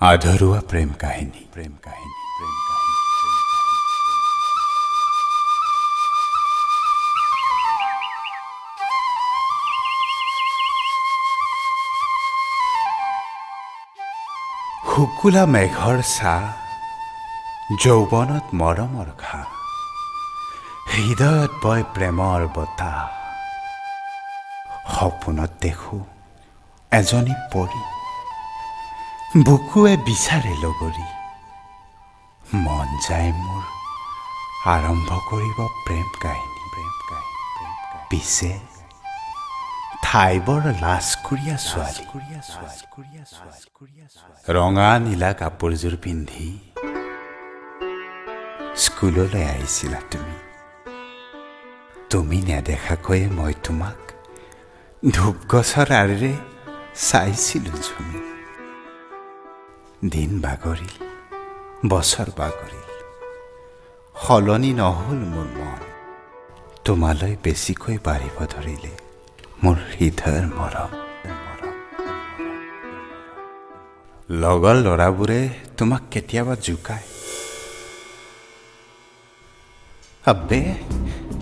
আধৰুৱা প্ৰেম কাহিনী শুকুলা মেঘৰ ছাঁ যৌৱনত মৰমৰ ঘাঁ হৃদয়ত বয় প্ৰেমৰ বতাহ সপোনত দেখোঁ এজনী পৰী বুকুৱে বিচাৰে লগৰী মন যায় মোৰ আৰম্ভ কৰিব প্ৰেম কাহিনী পিছে ঠাইবৰ লাজকুৰীয়া ছোৱালী ৰঙা নীলা কাপোৰযোৰ পিন্ধি স্কুললৈ আহিছিলা তুমি নেদেখাকৈয়ে মই তোমাক ধূপগছৰ আঁৰেৰে চাইছিলোঁ ঝুমি দিন বাগৰিল বছৰ বাগৰিল সলনি নহ'ল মোৰ মন তোমালৈ বেছিকৈ বাঢ়িব ধৰিলে মোৰ হৃদয়ৰ মৰম লগৰ ল'ৰাবোৰে তোমাক কেতিয়াবা জোকায় আবে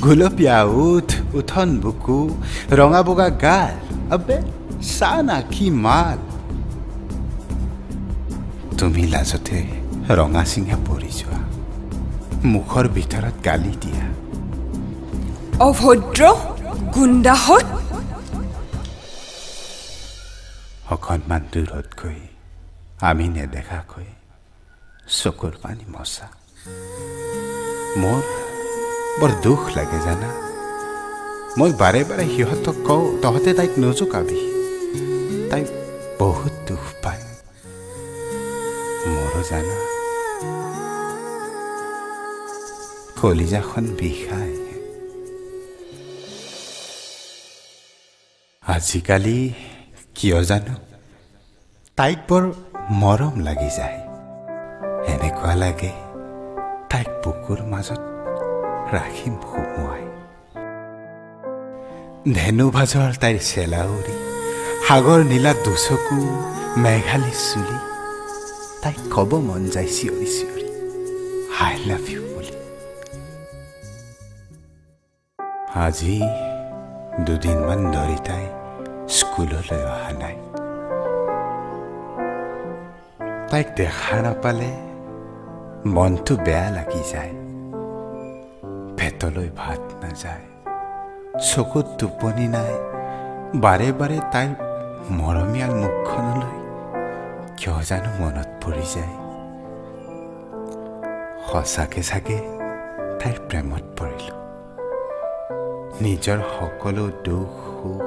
গুলপীয়া উঠন বুকু ৰঙা বগা গাল আবে চা না কি মাল তুমি লাজতে ৰঙা চিঙা পৰি যোৱা মুখৰ ভিতৰত গালি দিয়া অভদ্ৰ গুণ্ডাহত অকণমান দূৰত গৈ আমি নেদেখাকৈ চকুৰ পানী মচা মোৰ বৰ দুখ লাগে জানা মই বাৰে বাৰে সিহঁতক কওঁ তহঁতে তাইক নজোকাবি তাই বহুত দুখ পায় মোৰো জানা কলিজাখন বিষায় আজিকালি কিয় জানো তাইক বৰ মৰম লাগি যায় এনেকুৱা লাগে তাইক বুকুৰ মাজত ৰাখিম সুমুৱাই ধেনু ভাজৰ তাইৰ চেলাউৰি সাগৰ নীলা দুচকু মেঘালী চুলি তাইক ক'ব মন যায় চিঞৰি চিঞৰি আই লাভ ইউ বুলি আজি দুদিনমান ধৰি তাই স্কুললৈ অহা নাই তাইক দেখা নাপালে মনটো বেয়া লাগি যায় পেটলৈ ভাত নাযায় চকুত টোপনি নাই বাৰে বাৰে তাইৰ মৰমীয়াল মুখখনলৈ কিয় জানো মনত পৰি যায় সঁচাকে চাগে তাইৰ প্ৰেমত পৰিলোঁ নিজৰ সকলো দুখ সুখ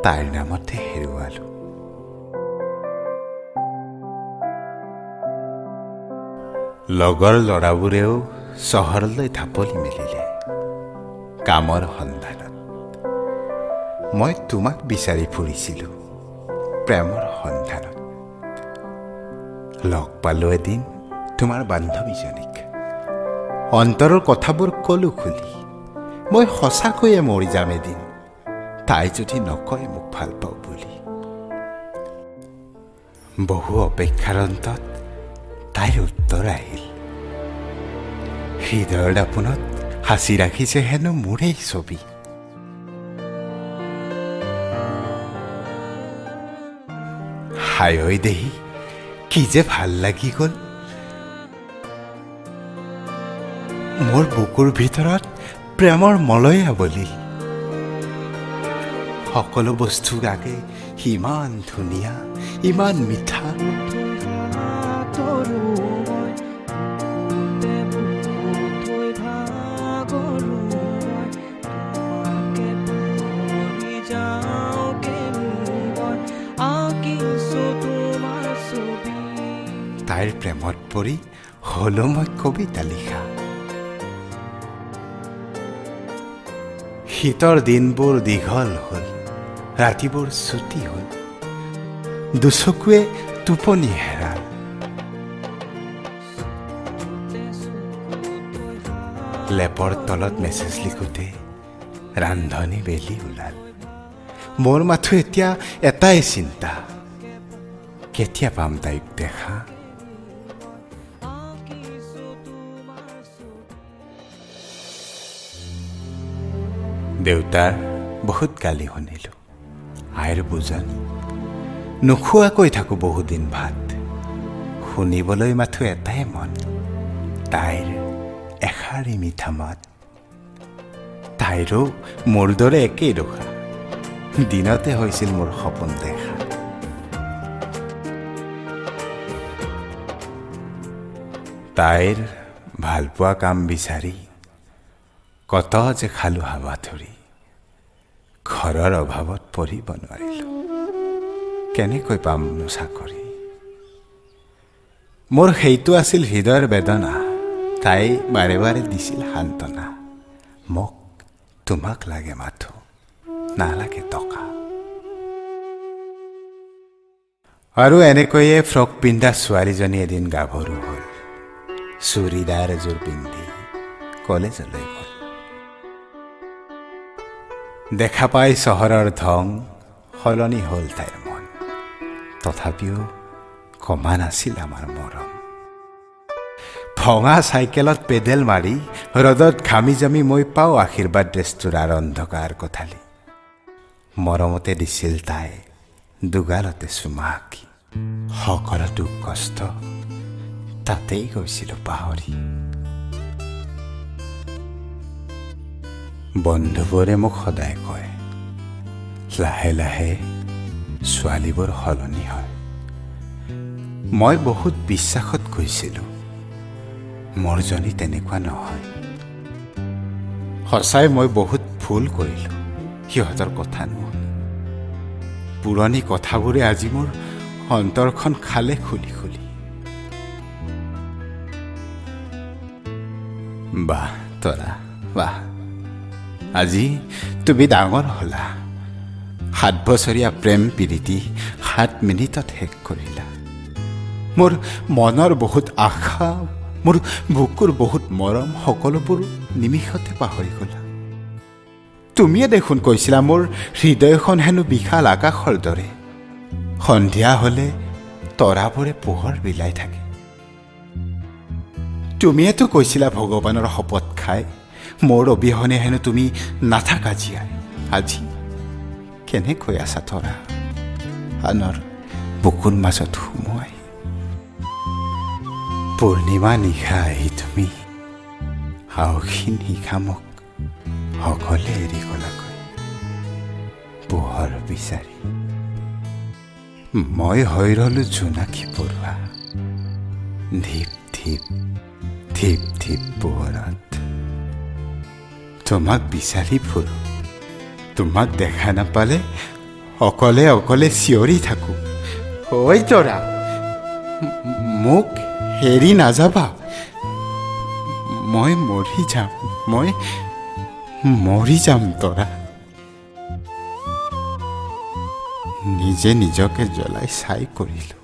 তাইৰ নামতে হেৰুৱালোঁ লগৰ ল'ৰাবোৰেও চহৰলৈ ঢাপলি মেলিলে কামৰ সন্ধানত মই তোমাক বিচাৰি ফুৰিছিলোঁ প্ৰেমৰ সন্ধানত লগ পালোঁ এদিন তোমাৰ বান্ধৱীজনীক অন্তৰৰ কথাবোৰ ক'লোঁ খুলি মই সঁচাকৈয়ে মৰি যাম এদিন তাই যদি নকয় মোক ভাল পাওঁ বুলি বহু অপেক্ষাৰ অন্তত তাইৰ উত্তৰ আহিল হৃদয়ৰ দাপোনত সাঁচি ৰাখিছে হেনো মোৰেই ছবি হাই দেহি কি যে ভাল লাগি গ'ল মোৰ বুকুৰ ভিতৰত প্ৰেমৰ মলয়া বলিল সকলো বস্তু আগে ইমান ধুনীয়া ইমান মিঠা তাইৰ প্ৰেমত পৰি হলো মই কবিতা লিখা শীতৰ দিনবোৰ দীঘল হ'ল ৰাতিবোৰ ছুটি হ'ল দুচকুৱে টোপনি হেৰাল লেপৰ তলত মেছেজ লিখোঁতে ৰান্ধনি বেলি ওলাল মোৰ মাথো এতিয়া এটাই চিন্তা কেতিয়া পাম তাইক দেখা? দেউতাৰ বহুত গালি শুনিলোঁ, আইৰ বুজনি নোখোৱাকৈ থাকোঁ বহুদিন ভাত। শুনিবলৈ মাথো এটাই মন, তাইৰ এষাৰি মিঠা মাত। তাইৰো মোৰ দৰে একেই দশা, দিনতে হৈছিল মোৰ সপোন দেখা। তাইৰ ভালপোৱা কাম বিচাৰি কত যে খালোঁ হাবা ধৰি, ঘৰৰ অভাৱত পঢ়িব নোৱাৰিলোঁ, কেনেকৈ পামনো চাকৰি? মোৰ সেইটো আছিল হৃদয়ৰ বেদনা, তাই বাৰে বাৰে দিছিল সান্তনা। মোক তোমাক লাগে মাথো, নালাগে টকা। আৰু এনেকৈয়ে ফ্ৰক পিন্ধা ছোৱালীজনী এদিন গাভৰু হ'ল, চুৰিদাৰ এযোৰ পিন্ধি কলেজলৈ গ'ল। দেখা পাই চহৰৰ ধং সলনি হ'ল তাইৰ মন, তথাপিও কমা নাছিল আমাৰ মৰম। ভঙা চাইকেলত পেডেল মাৰি ৰ'দত ঘামি জামি মই পাওঁ আশীৰ্বাদ ৰেষ্টুৰাৰ অন্ধকাৰ কোঠালি। মৰমতে দিছিল তাই দুগালতে চুমা আঁকি, সকলো দুখ কষ্ট তাতেই গৈছিলোঁ পাহৰি। বন্ধুবোৰে মোক সদায় কয়, লাহে লাহে ছোৱালীবোৰ সলনি হয়। মই বহুত বিশ্বাসত গৈছিলোঁ, মোৰজনী তেনেকুৱা নহয়। সঁচাই মই বহুত ভুল কৰিলোঁ সিহঁতৰ কথা নুশুনি। পুৰণি কথাবোৰে আজি মোৰ অন্তৰখন খালে খুলি খুলি। বাহ তৰা বাহ, আজি তুমি ডাঙৰ হ'লা। 7 বছৰীয়া প্ৰেম প্ৰীতি 7 মিনিটত শেষ কৰিলা। মোৰ মনৰ বহুত আশা, মোৰ বুকুৰ বহুত মৰম, সকলোবোৰ নিমিষতে পাহৰি গলা। তুমিয়ে দেখোন কৈছিলা মোৰ হৃদয়খন হেনো বিশাল আকাশৰ দৰে, সন্ধিয়া হলে তৰাবোৰে পোহৰ বিলাই থাকে। তুমিয়েতো কৈছিলা ভগৱানৰ শপত খাই, মোৰ অবিহনে হেনো তুমি নাথাকা জীয়াই। আজি কেনেকৈ আছা তৰা, আনৰ বুকুৰ মাজত সোমোৱাই? পূৰ্ণিমা নিশা আহি তুমি সাহসী নিশা মোক সকলে এৰি গলাকৈ পোহৰ বিচাৰি। মই হৈ ৰলো জোনাকী পৰুৱা, ধীপ ধীপ ধীপ ধীপ পোহৰত। তোমাক বিচাৰি ফুৰো, তোমাক দেখা নাপালে অকলে অকলে চিঞৰি থাকো, ঐ তৰা মোক হেৰি নাযাবা, মই মৰি যাম, মই মৰি যাম তৰা। নিজে নিজকে জ্বলাই চাই কৰিলো,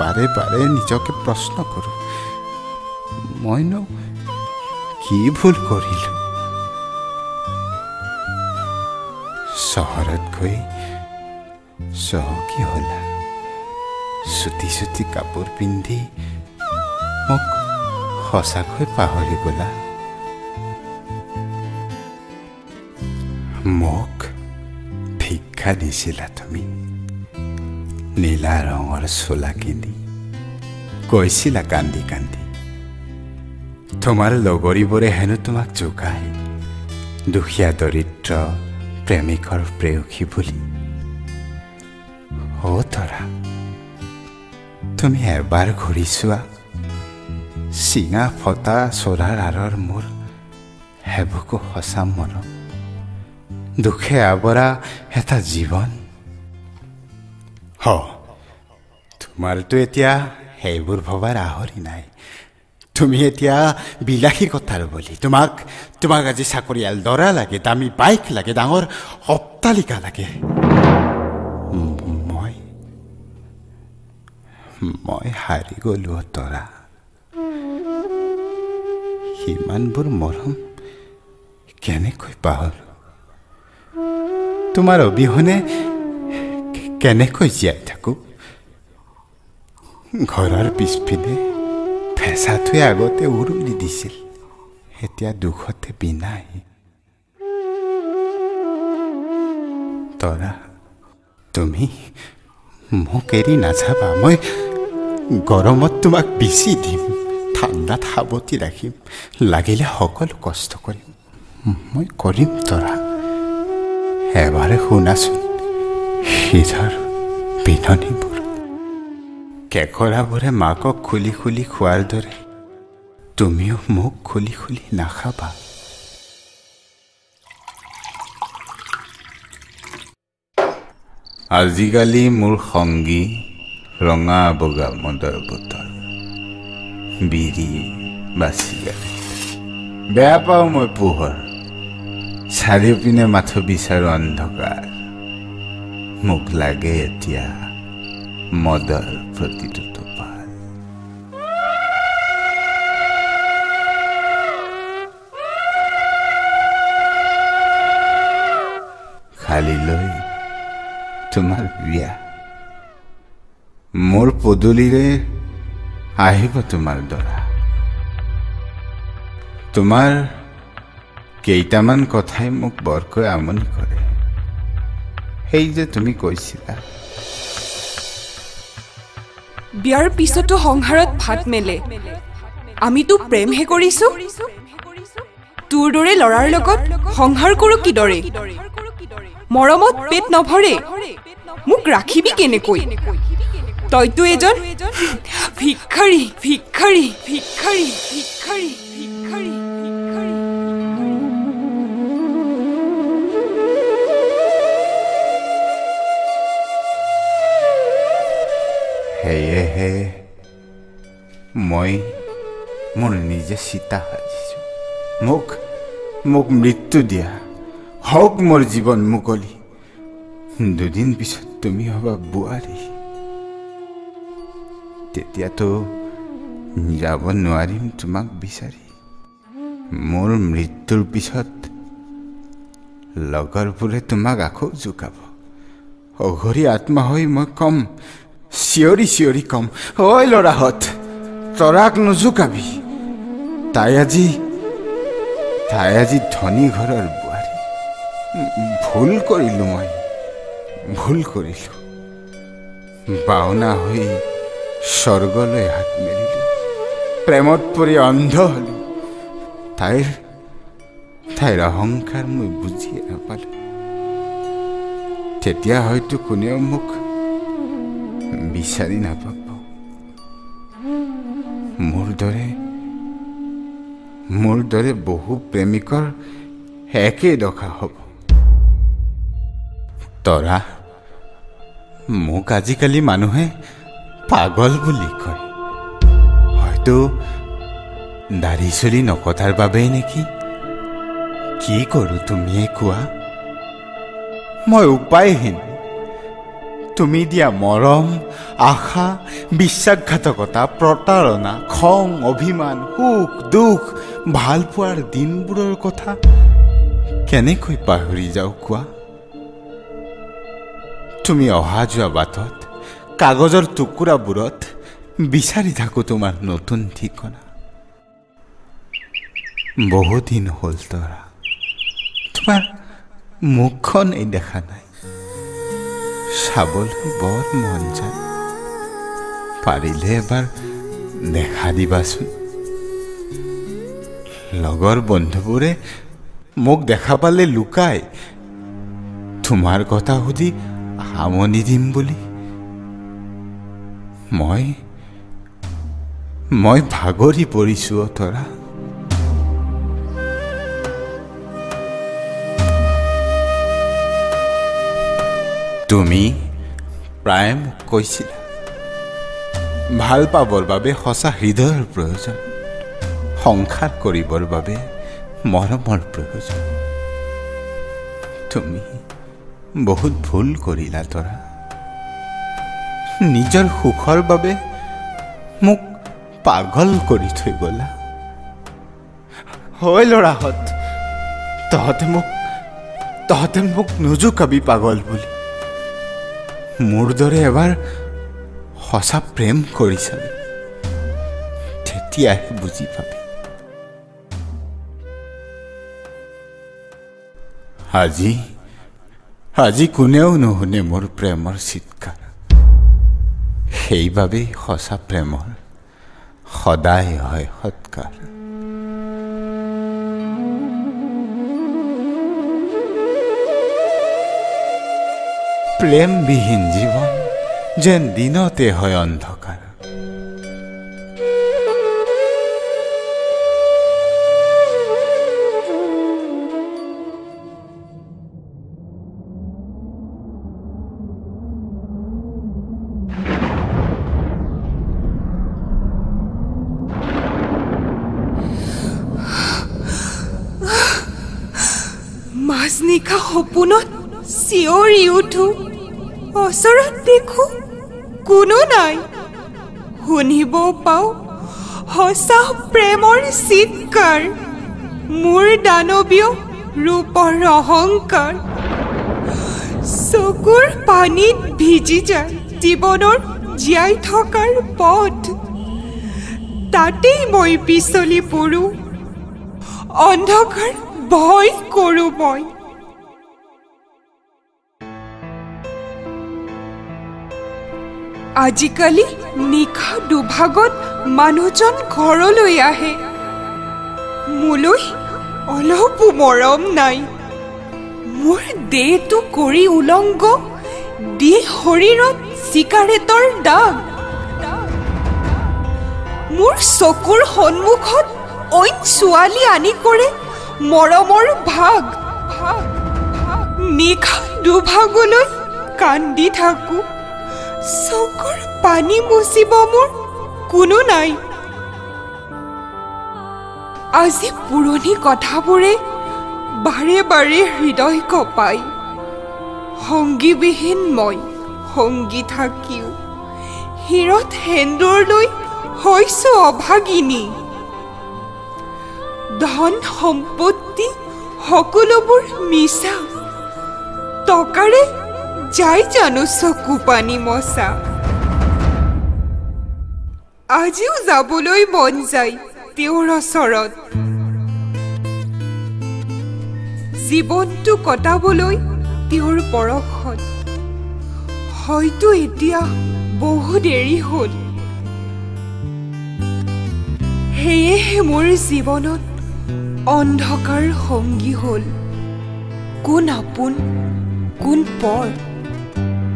বাৰে বাৰে নিজকে প্ৰশ্ন কৰো, মইনো কি ভুল কৰিলো? চহৰত গৈ চহকী হলা, চুটি চুটি কাপোৰ পিন্ধি মোক সঁচাকৈ পাহৰি গলা। মোক ভিক্ষা দিছিলা তুমি নীলা ৰঙৰ চোলা কিনি, কৈছিলা কান্দি কান্দি তোমাৰ লগৰীবোৰে হেনো তোমাক জোকাই, দুখীয়া দৰিদ্ৰ প্ৰেমিকৰ প্ৰেয়সী বুলি। অ তৰা, তুমি এবাৰ ঘূৰি চোৱা, চিঙা ফটা চৰাৰ আঁৰৰ মোৰ হেবুকো সঁচা মৰম, দুখে আৱৰা এটা জীৱন। তোমাৰতো এতিয়া সেইবোৰ ভবাৰ আহৰি নাই। তুমি এতিয়া বিলাসিকতাৰ বলি। তোমাক আজি চাকৰিয়াল দৰা লাগে, দামী বাইক লাগে, ডাঙৰ অট্টালিকা লাগে। মই হাৰি গলো তৰা। সিমানবোৰ মৰম কেনেকৈ পাহৰো? তোমাৰ অবিহনে কেনেকৈ জীয়াই থাকো? ঘৰৰ পিছপিনে ফেঁচাটোৱে আগতে উৰুলি দিছিল, এতিয়া দুখতে বিনাই। তৰা, তুমি মোক এৰি নাযাবা। মই গৰমত তোমাক বিচি দিম, ঠাণ্ডাত সাৱটি ৰাখিম, লাগিলে সকলো কষ্ট কৰিম। মই কৰিম তৰা। এবাৰে শুনাচোন হৃদৰ বিননিবোৰ। কেঁকৰাবোৰে মাকক খুলি খুলি খোৱাৰ দৰে তুমিও মোক খুলি খুলি নাখাবা। আজিকালি মোৰ সংগী ৰঙা বগা মদৰ বোতল, বিৰি বা চিগাৰেট। বেয়া পাওঁ মই পোহৰ, চাৰিওপিনে মাথো বিচাৰো অন্ধকাৰ। মোক লাগে এতিয়া মদৰ প্ৰতিটো টোপাল। খালিলৈ তোমাৰ বিয়া, মোৰ পদূলিৰে আহিব তোমাৰ দৰা। তোমাৰ কেইটামান কথাই মোক বৰকৈ আমনি কৰে। সেই যে তুমি কৈছিলা বিয়াৰ পিছতো সংসাৰত ভাত মেলে, আমিতো প্ৰেমহে কৰিছো। তোৰ দৰে ল'ৰাৰ লগত সংসাৰ কৰো কিদৰে? মৰমত পেট নভৰে, মোক ৰাখিবি কেনেকৈ? তইতো এজন ভিক্ষাৰী, ভিক্ষাৰী, ভিক্ষাৰী, ভিক্ষাৰী, ভিক্ষাৰী। সেয়েহে মই মোৰ নিজে চিতা সাজিছো। মোক মৃত্যু দিয়া, হওক মোৰ জীৱন মুকলি। দুদিন পিছত তুমি হবা বোৱাৰী, তেতিয়াতো যাব নোৱাৰিম তোমাক বিচাৰি। মোৰ মৃত্যুৰ পিছত লগৰবোৰে তোমাক আকৌ জোকাব। অঘৰী আত্মা হৈ মই কম, চিঞৰি চিঞৰি কম, ঐ ল'ৰাহঁত, তৰাক নোজোকাবি। তাই আজি ধনী ঘৰৰ বোৱাৰী। ভুল কৰিলোঁ, মই ভুল কৰিলোঁ। বাওনা হৈ স্বৰ্গলৈ হাত মেলিলোঁ, প্ৰেমত পৰি অন্ধ হলোঁ। তাইৰ অহংকাৰ মই বুজিয়ে নাপালোঁ। তেতিয়া হয়তো কোনেও মোক বিচাৰি নাপাব। মোৰ দৰে বহু প্ৰেমিকৰ একেই দশা হ'ব। তৰা, মোক আজিকালি মানুহে পাগল বুলি কয়। হয়তো দাঢ়ি চুলি নকটাৰ বাবেই নেকি? কি কৰোঁ তুমিয়ে কোৱা? মই উপায়হীন। তুমি দিয়া মৰম, আশা, বিশ্বাসঘাতকতা, প্ৰতাৰণা, খং, অভিমান, সুখ দুখ, ভাল পোৱাৰ দিনবোৰৰ কথা কেনেকৈ পাহৰি যাওঁ কোৱা? তুমি অহা যোৱা বাটত, কাগজৰ টুকুৰাবোৰত বিচাৰি থাকোঁ তোমাৰ নতুন ঠিকনা। বহুদিন হ'ল তৰা, তোমাৰ মুখখনেই দেখা নাই। চাবলৈ বৰ মন যায়, পাৰিলে এবাৰ দেখা দিবাচোন। লগৰ বন্ধুবোৰে মোক দেখা পালে লুকাই, তোমাৰ কথা সুধি আমনি দিম বুলি। মই ভাগৰি পৰিছোঁ তৰা। তুমি প্ৰায় মোক কৈছিলা, ভাল পাবৰ বাবে সঁচা হৃদয়ৰ প্ৰয়োজন, সংসাৰ কৰিবৰ বাবে মৰমৰ প্ৰয়োজন। তুমি বহুত ভুল কৰিলা তৰা। নিজৰ সুখৰ বাবে মোক পাগল কৰি থৈ গলা। হয় ল'ৰাহঁত, তহঁতে মোক নোজোকাবি পাগল বুলি। মোৰ দৰে এবাৰ সঁচা প্ৰেম কৰিছানে তেতিয়াহে বুজি পাবি। আজি কোনেও নুশুনে মোৰ প্ৰেমৰ চিৎকাৰ। সেইবাবেই সঁচা প্ৰেমৰ সদায় হয় সৎকাৰ। প্ৰেমবিহীন জীৱন যেন দিনতে হয় অন্ধকাৰ। মাজনিশা সপোনত চিঞৰি উঠো, ওচৰত দেখো কোনো নাই। শুনিব পাওঁ সঁচা প্ৰেমৰ চিৎকাৰ, মোৰ দানৱীয় ৰূপৰ অহংকাৰ। চকুৰ পানীত ভিজি যায় জীৱনৰ জীয়াই থকাৰ পথ। তাতেই মই পিছলি পৰোঁ, অন্ধকাৰ ভয় কৰোঁ মই। আজিকালি নিশা দুভাগত মানুহজন ঘৰলৈ আহে, মোলৈ অলপো মৰম নাই। মোৰ দেহটো কৰি উলংগ, দি শৰীৰত চিগাৰেটৰ দাগ। মোৰ চকুৰ সন্মুখত অইন ছোৱালী আনি কৰে মৰমৰ ভাগ। নিশা দুভাগলৈ কান্দি থাকো, চকুৰ পানী মুচিব মোৰ কোনো নাই। আজি পুৰণি কথাবোৰে বাৰে বাৰে হৃদয় কঁপাই। সংগীবিহীন মই সংগী থাকিও শিৰত সেন্দুৰ লৈ হৈছো অভাগিনী। ধন সম্পত্তি সকলোবোৰ মিছা, টকাৰে যাই জানো চকু পানী মচা। আজিও যাবলৈ মন যায় তেওঁৰ ওচৰত, জীৱনটো কটাবলৈ তেওঁৰ পৰশত। হয়তো এতিয়া বহু দেৰি হ'ল, সেয়েহে মোৰ জীৱনত অন্ধকাৰ সংগী হ'ল। কোন আপোন কোন পৰ,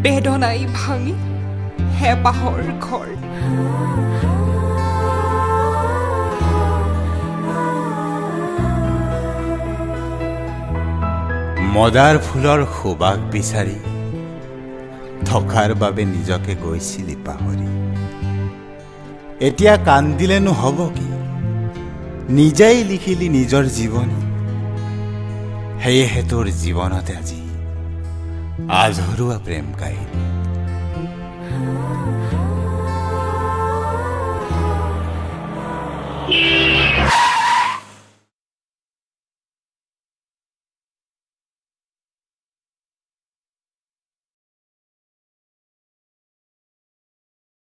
বেদনাই ভাঙি হেঁপাহৰ ঘৰ। মদাৰ ফুলৰ সুবাস বিচাৰি থকাৰ বাবে নিজকে গৈছিলি পাহৰি। এতিয়া কান্দিলেনো হ'ব কি, নিজেই লিখিলি নিজৰ জীৱনী। সেয়েহে তোৰ জীৱনতে আজি আধৰুৱা প্ৰেম কাহিনী।